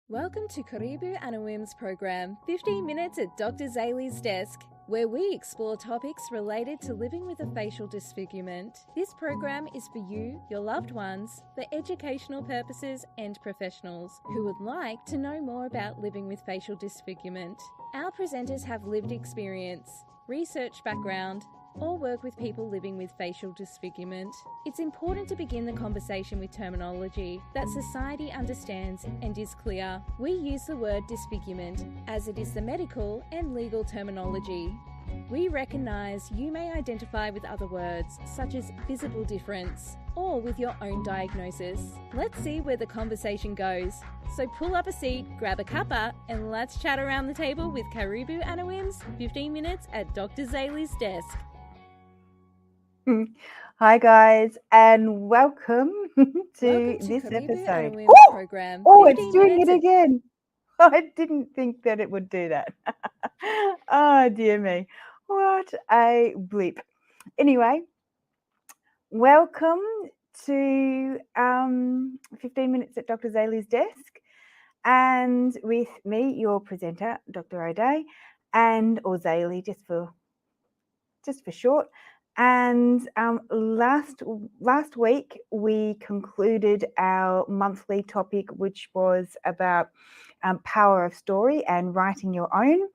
Welcome to Karibu Anawim's program, 15 Minutes at Dr. Zali's Desk, where we explore topics related to living with a facial disfigurement. This program is for you, your loved ones, for educational purposes and professionals who would like to know more about living with facial disfigurement. Our presenters have lived experience, research background, or work with people living with facial disfigurement. It's important to begin the conversation with terminology that society understands and is clear. We use the word disfigurement as it is the medical and legal terminology. We recognise you may identify with other words such as visible difference or with your own diagnosis. Let's see where the conversation goes. So pull up a seat, grab a cuppa, and let's chat around the table with Karibu Anawim's 15 Minutes at Dr. Zali's Desk. Hi guys, and welcome to this Karibu episode. Anawim's program. It's doing it again. I didn't think that it would do that. Oh dear me, what a bleep. Anyway, welcome to 15 Minutes at Dr. Zali's Desk, and with me, your presenter, Dr. O'Dea, or Zali, just for short. And last week we concluded our monthly topic, which was about power of story and writing your own.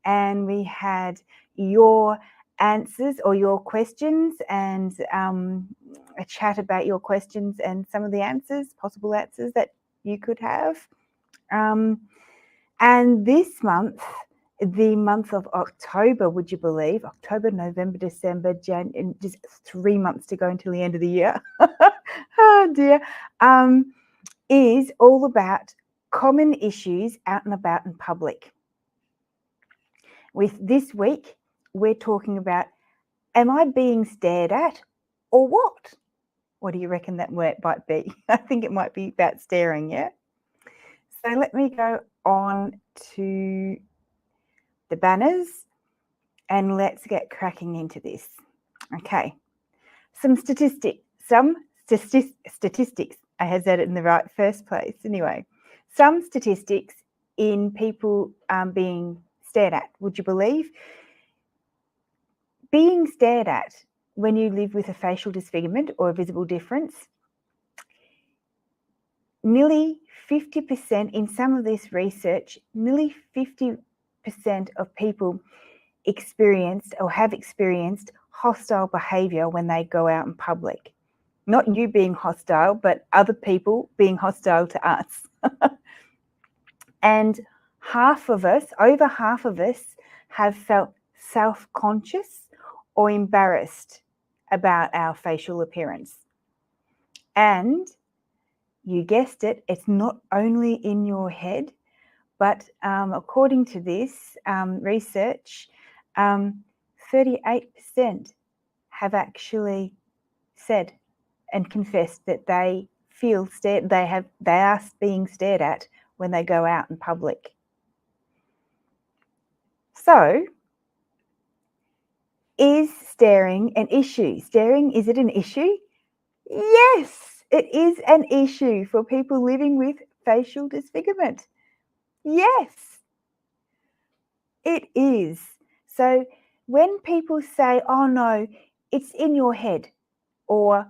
And we had your answers or your questions and a chat about your questions and some of the answers, possible answers that you could have. And this month, the month of October, would you believe? October, November, December, January, just 3 months to go until the end of the year. Oh dear. Is all about common issues out and about in public. With this week, we're talking about, am I being stared at or what? What do you reckon that word might be? I think it might be about staring, yeah? So let me go on to the banners and let's get cracking into this. Okay, some statistics. I have said it in the right first place. Anyway, some statistics in people being stared at. Would you believe? Being stared at when you live with a facial disfigurement or a visible difference, nearly 50% in some of this research, nearly 50% of people experienced or have experienced hostile behaviour when they go out in public. Not you being hostile, but other people being hostile to us. And over half of us have felt self-conscious or embarrassed about our facial appearance. And you guessed it, it's not only in your head, but according to this research, 38% have actually said and confessed that they feel they are being stared at when they go out in public. So, is staring an issue? Is it an issue? Yes, it is an issue for people living with facial disfigurement. Yes, it is. So when people say, oh no, it's in your head, or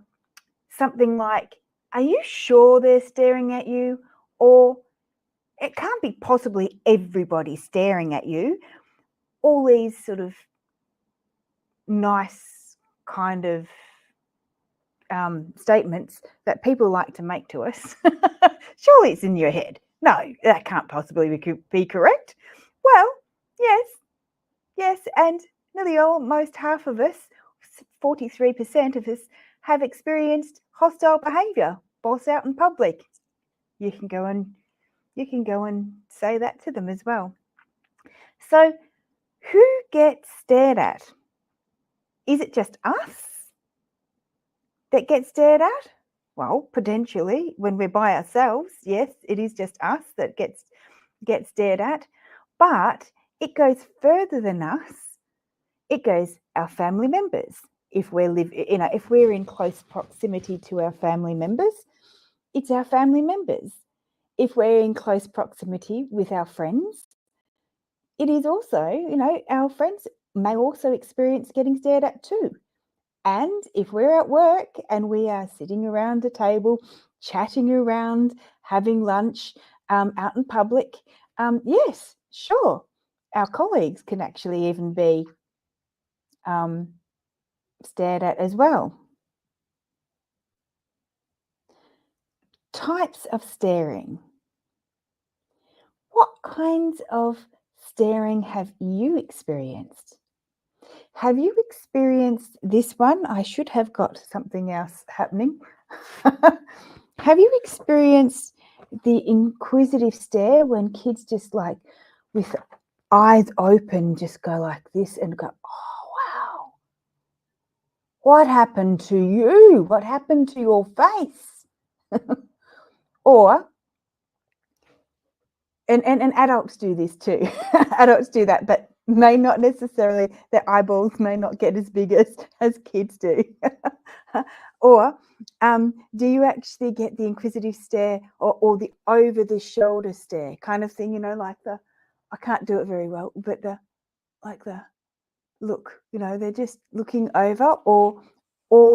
something like, are you sure they're staring at you? Or it can't be possibly everybody staring at you. All these sort of nice kind of statements that people like to make to us. Surely it's in your head. No, that can't possibly be correct. Well, yes, and nearly almost half of us, 43% of us, have experienced hostile behaviour whilst out in public. You can go and say that to them as well. So, who gets stared at? Is it just us that gets stared at? Well, potentially, when we're by ourselves, yes, it is just us that gets stared at. But it goes further than us. It goes our family members. If we're in close proximity to our family members, it's our family members. if we're in close proximity with our friends, it is also, our friends may also experience getting stared at too. And if we're at work and we are sitting around a table, chatting around, having lunch out in public, yes, sure, our colleagues can actually even be stared at as well. Types of staring. What kinds of staring have you experienced? Have you experienced this one? I should have got something else happening. Have you experienced the inquisitive stare when kids just like with eyes open just go like this and go, oh, wow. What happened to you? What happened to your face? Or, and adults do this too. Adults do that, but may not necessarily, their eyeballs may not get as big as kids do. Or do you actually get the inquisitive stare or the over the shoulder stare kind of thing, like the, I can't do it very well, but the look, they're just looking over or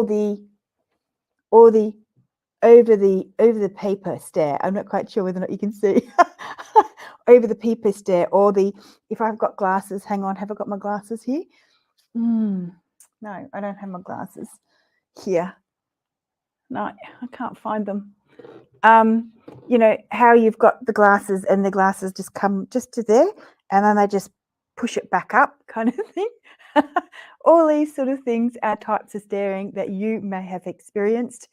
the over the paper stare. I'm not quite sure whether or not you can see. Over the paper stare, or the, if I've got glasses, hang on, have I got my glasses here? No, I don't have my glasses here. No, I can't find them. How you've got the glasses and the glasses just come just to there and then they just push it back up kind of thing. All these sort of things are types of staring that you may have experienced.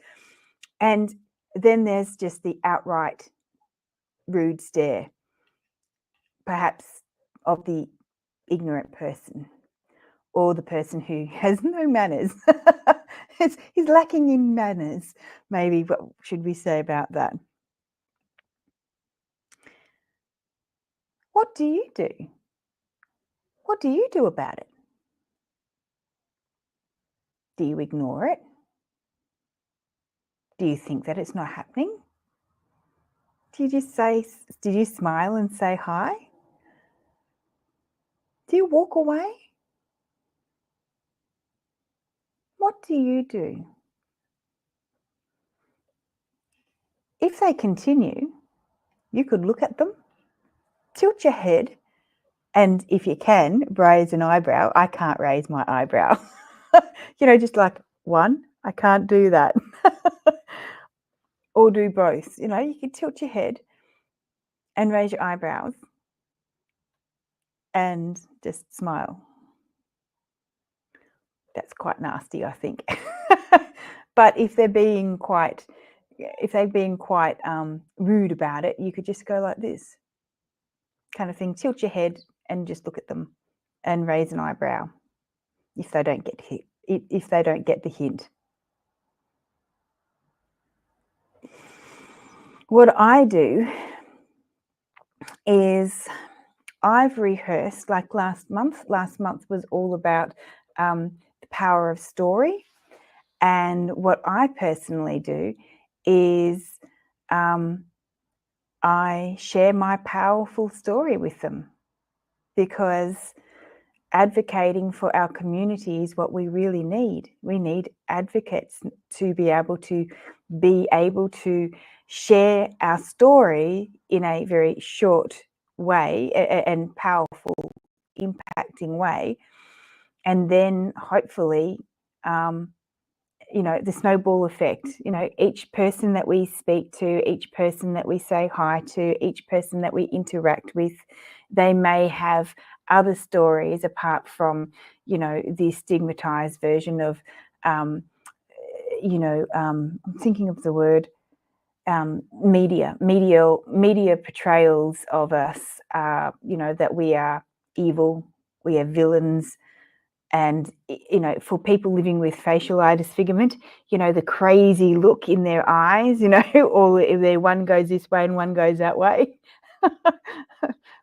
And then there's just the outright rude stare, perhaps of the ignorant person or the person who has no manners. He's lacking in manners, maybe. What should we say about that? What do you do? What do you do about it? Do you ignore it? Do you think that it's not happening? Do you smile and say hi? Do you walk away? What do you do? If they continue, you could look at them, tilt your head, and if you can, raise an eyebrow. I can't raise my eyebrow. Just like one, I can't do that. Or do both. You can tilt your head and raise your eyebrows and just smile. That's quite nasty, I think. But if they're being quite rude about it, you could just go like this kind of thing. Tilt your head and just look at them and raise an eyebrow if they don't get hit. If they don't get the hint. What I do is I've rehearsed, like last month. Last month was all about the power of story. And what I personally do is I share my powerful story with them, because advocating for our community is what we really need. We need advocates to be able to share our story in a very short way and powerful, impacting way. And then hopefully, the snowball effect, each person that we speak to, each person that we say hi to, each person that we interact with, they may have other stories apart from, the stigmatized version of, I'm thinking of the word, media portrayals of us, that we are evil, we are villains. And, for people living with facial eye disfigurement, the crazy look in their eyes, or if their one goes this way and one goes that way.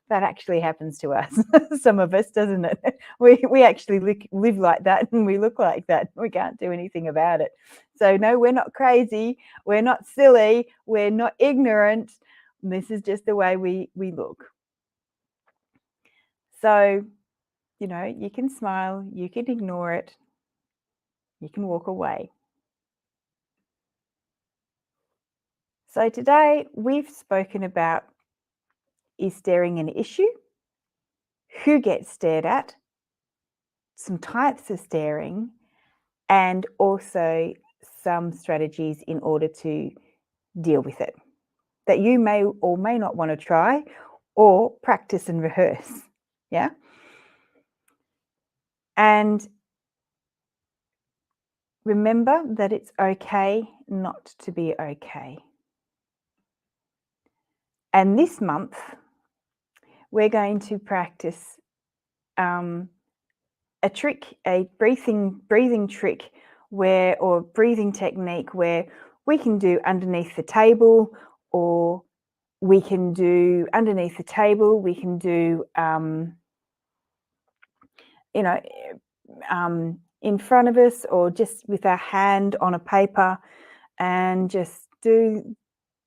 That actually happens to us, some of us, doesn't it? We actually live like that and we look like that. We can't do anything about it. So no, we're not crazy. We're not silly. We're not ignorant. This is just the way we look. So, you know, you can smile, you can ignore it, you can walk away. So today we've spoken about, is staring an issue? Who gets stared at? Some types of staring, and also some strategies in order to deal with it that you may or may not want to try or practice and rehearse. Yeah. And remember that it's okay not to be okay. And this month, we're going to practice a trick, a breathing trick or breathing technique where we can do underneath the table, or we can do underneath the table, we can do, in front of us, or just with our hand on a paper, and just do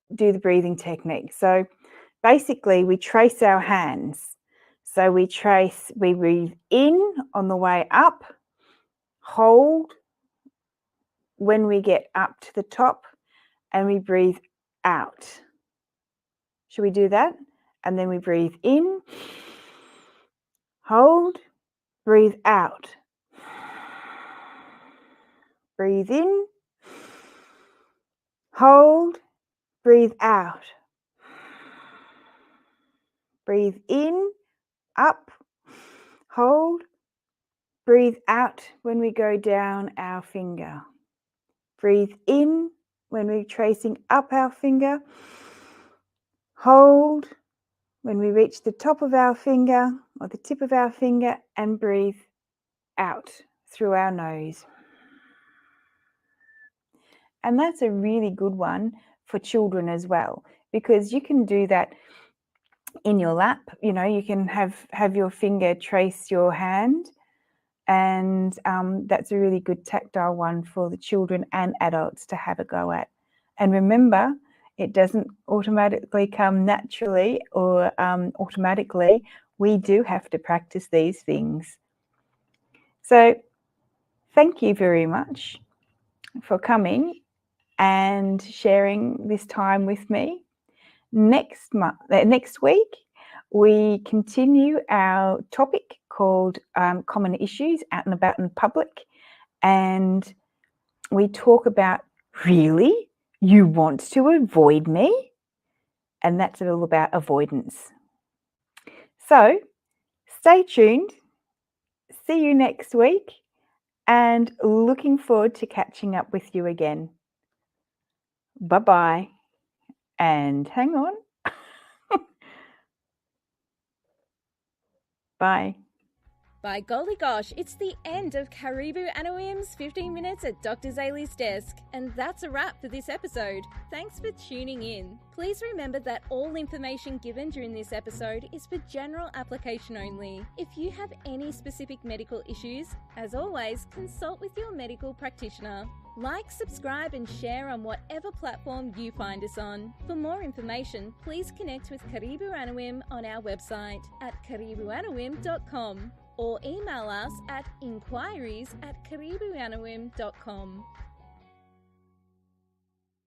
the breathing technique. So basically we trace our hands. So we breathe in on the way up, hold when we get up to the top, and we breathe out. Should we do that? And then we breathe in, hold, breathe out. Breathe in, hold, breathe out. Breathe in, up, hold, breathe out when we go down our finger. Breathe in when we're tracing up our finger. Hold when we reach the top of our finger or the tip of our finger, and breathe out through our nose. And that's a really good one for children as well, because you can do that in your lap. You know, you can have your finger trace your hand, and that's a really good tactile one for the children and adults to have a go at. And remember, it doesn't automatically come naturally or automatically. We do have to practice these things. So thank you very much for coming and sharing this time with me. Next week, we continue our topic called common issues out and about in public, and we talk about, really, you want to avoid me? And that's all about avoidance. So stay tuned. See you next week, and looking forward to catching up with you again. Bye-bye. And hang on. Bye. By golly gosh, it's the end of Karibu Anawim's 15 Minutes at Dr. Zali's Desk, and that's a wrap for this episode. Thanks for tuning in. Please remember that all information given during this episode is for general application only. If you have any specific medical issues, as always, consult with your medical practitioner. Like, subscribe, and share on whatever platform you find us on. For more information, please connect with Karibu Anawim on our website at karibuanawim.com or email us at inquiries@karibuanawim.com.